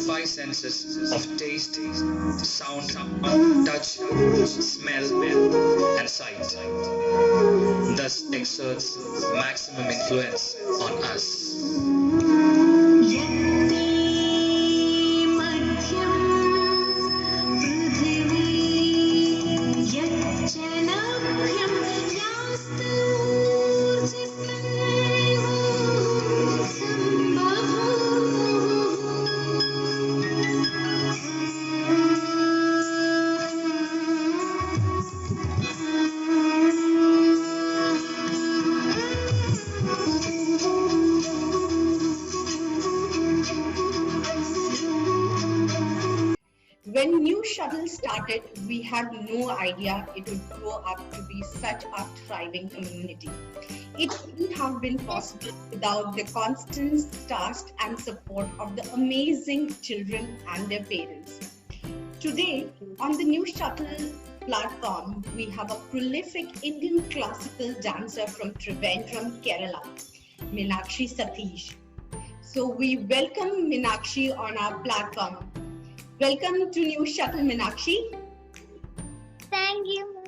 five senses of taste, sound, touch, smell, and sight, thus exerts maximum influence on us. When New Shuttle started, we had no idea it would grow up to be such a thriving community. It wouldn't have been possible without the constant trust and support of the amazing children and their parents. Today, on the New Shuttle platform, we have a prolific Indian classical dancer from Trivandrum, Kerala, Meenakshi Satish. So we welcome Meenakshi on our platform. Welcome to New Shuttle, Meenakshi. Thank you, ma'am.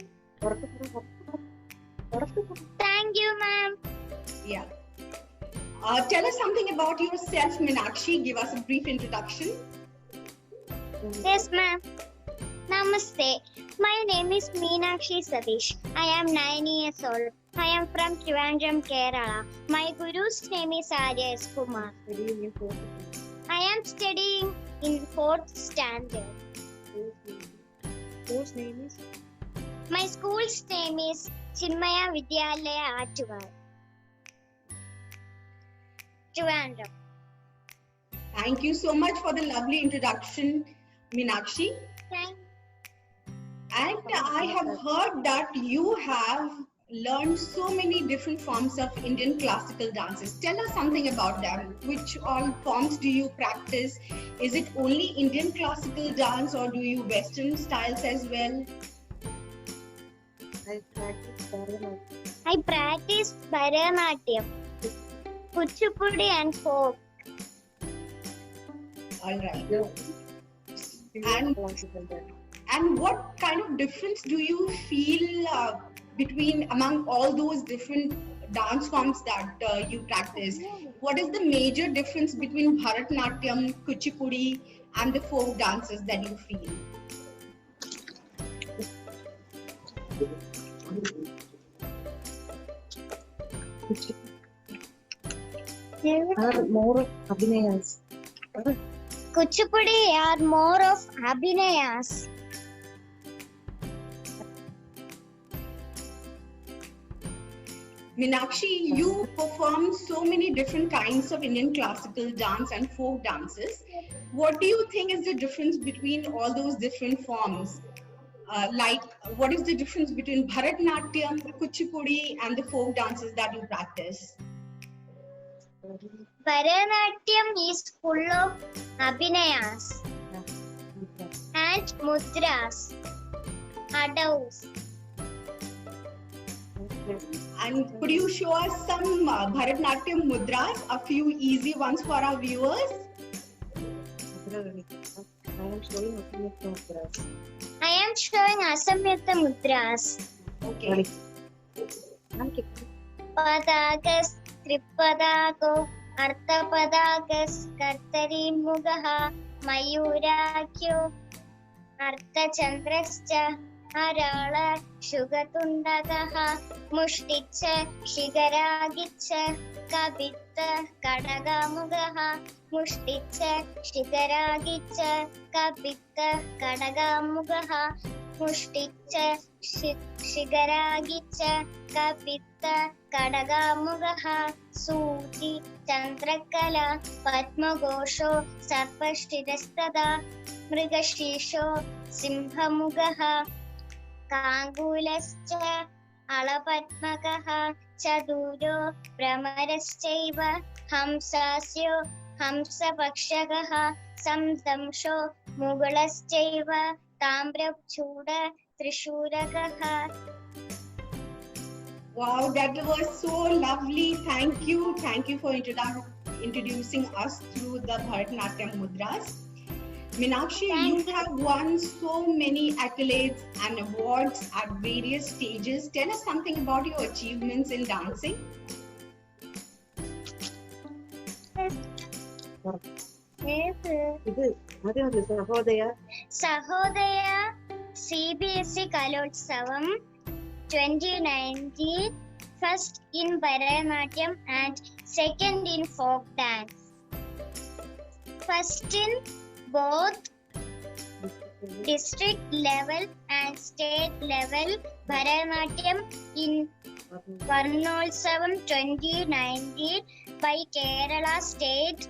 Thank you, ma'am. Yeah. Tell us something about yourself, Meenakshi. Give us a brief introduction. Yes, ma'am. Namaste. My name is Meenakshi Satish. I am 9 years old. I am from Trivandrum, Kerala. My guru's name is Arya S. Kumar. I am studying in 4th standard. Whose name is? My school's name is Chinmaya Vidyalaya Aatuval, Trivandrum. Thank you so much for the lovely introduction, Meenakshi. Thank And I have heard that you have learned so many different forms of Indian classical dances. Tell us something about them. Which all forms do you practice? Is it only Indian classical dance or do you Western styles as well? I practice Bharatanatyam. I practice Bharatanatyam, Kuchipudi and folk. All right. And And what kind of difference do you feel among all those different dance forms that you practice? What is the major difference between Bharatanatyam, Kuchipudi and the folk dances that you feel? are more Abhinayas. Kuchipudi are more of Abhinayas. Meenakshi, you perform so many different kinds of Indian classical dance and folk dances. What do you think is the difference between all those different forms? What is the difference between Bharatanatyam, Kuchipudi, and the folk dances that you practice? Bharatanatyam is full of Abhinayas and Mudras, Adaus. And could you show us some Bharatanatyam mudras, a few easy ones for our viewers? I am showing Asamyata Mudras. Okay. Padagas, Tripadago, Arthapadagas, Kartari Mugaha, Mayurakyo, Arthachandrascha, Arala, Shugatundagaha, Mushticha, Shigaragicha, Kabita, Kadagamugaha, Mushticha, Shigaragicha, Kabita, Kadagamugaha, Mushticha, Shigaragicha, Kapita, Kadagamugaha, Suti, Chandrakala, Padmagosho, Sarpashtirastada, Mrigashisho, Simhamugaha, Kangulascha, Alapatmakaha, Chaduro, Brahmaraschaiva, Hamsasyo, Hamsapakshagaha, Samdamsho, Mugalaschaiva, Tambrapchuda, Trishuragaha. Wow, that was so lovely. Thank you. Thank you for introducing us through the Bharatanatyam mudras. Meenakshi, Thank you have won so many accolades and awards at various stages. Tell us something about your achievements in dancing. ഇത് ആദ്യം Sahodaya Sahodaya CBSE Kalotsavam 2019, first in Bharatanatyam and second in folk dance. First in both district level and state level Bharatanatyam in Varnolsavam 2019 by Kerala State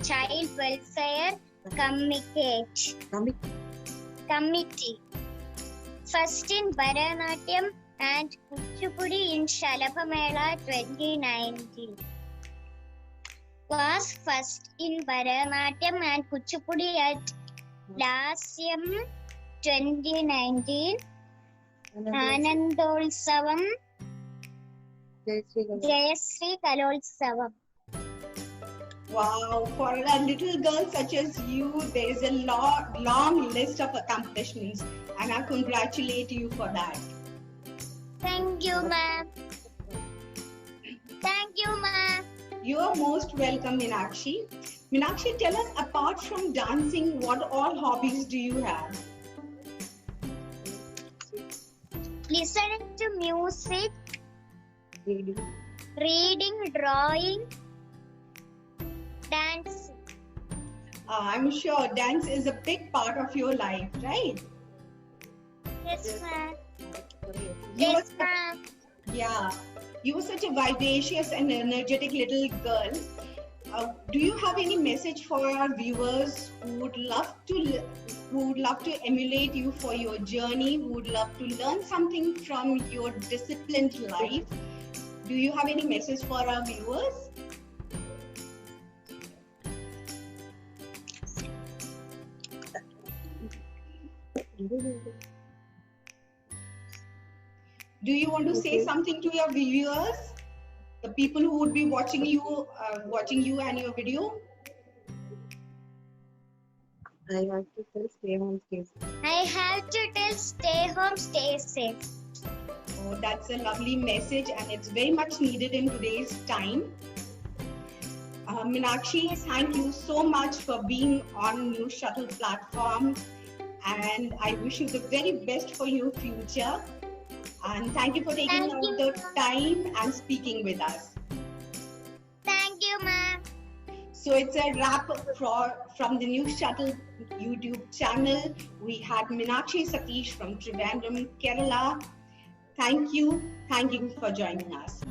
Child Welfare Committee. First in Bharatanatyam and Kuchipudi in Shalabhamela 2019. Was first in Bharatanatyam and Kuchipudi at Lasyam 2019. Anandolsavam Jayasri Kalolsavam. Wow, for a little girl such as you, there is a long list of accomplishments, and I congratulate you for that. Thank you, ma'am. Thank you, ma'am. You are most welcome, Meenakshi. Meenakshi, tell us, apart from dancing, what all hobbies do you have? Listening to music, reading, drawing, dancing. I'm sure dance is a big part of your life, right? Yes, ma'am. You Yes, were- ma'am. Yeah, you were such a vivacious and energetic little girl. Do you have any message for our viewers who would love to emulate you for your journey, who would love to learn something from your disciplined life? Do you have any message for our viewers? Do you want to say something to your viewers, the people who would be watching you and your video? I have to tell stay home, stay safe. I have to tell stay home, stay safe. Oh, that's a lovely message, and it's very much needed in today's time. Meenakshi, thank you so much for being on New Shuttle platform, and I wish you the very best for your future. And thank you for taking Thank out you. the time and speaking with us. Thank you, ma'am. So it's a wrap from the New Shuttle YouTube channel. We had Meenakshi Satish from Trivandrum, Kerala. Thank you for joining us.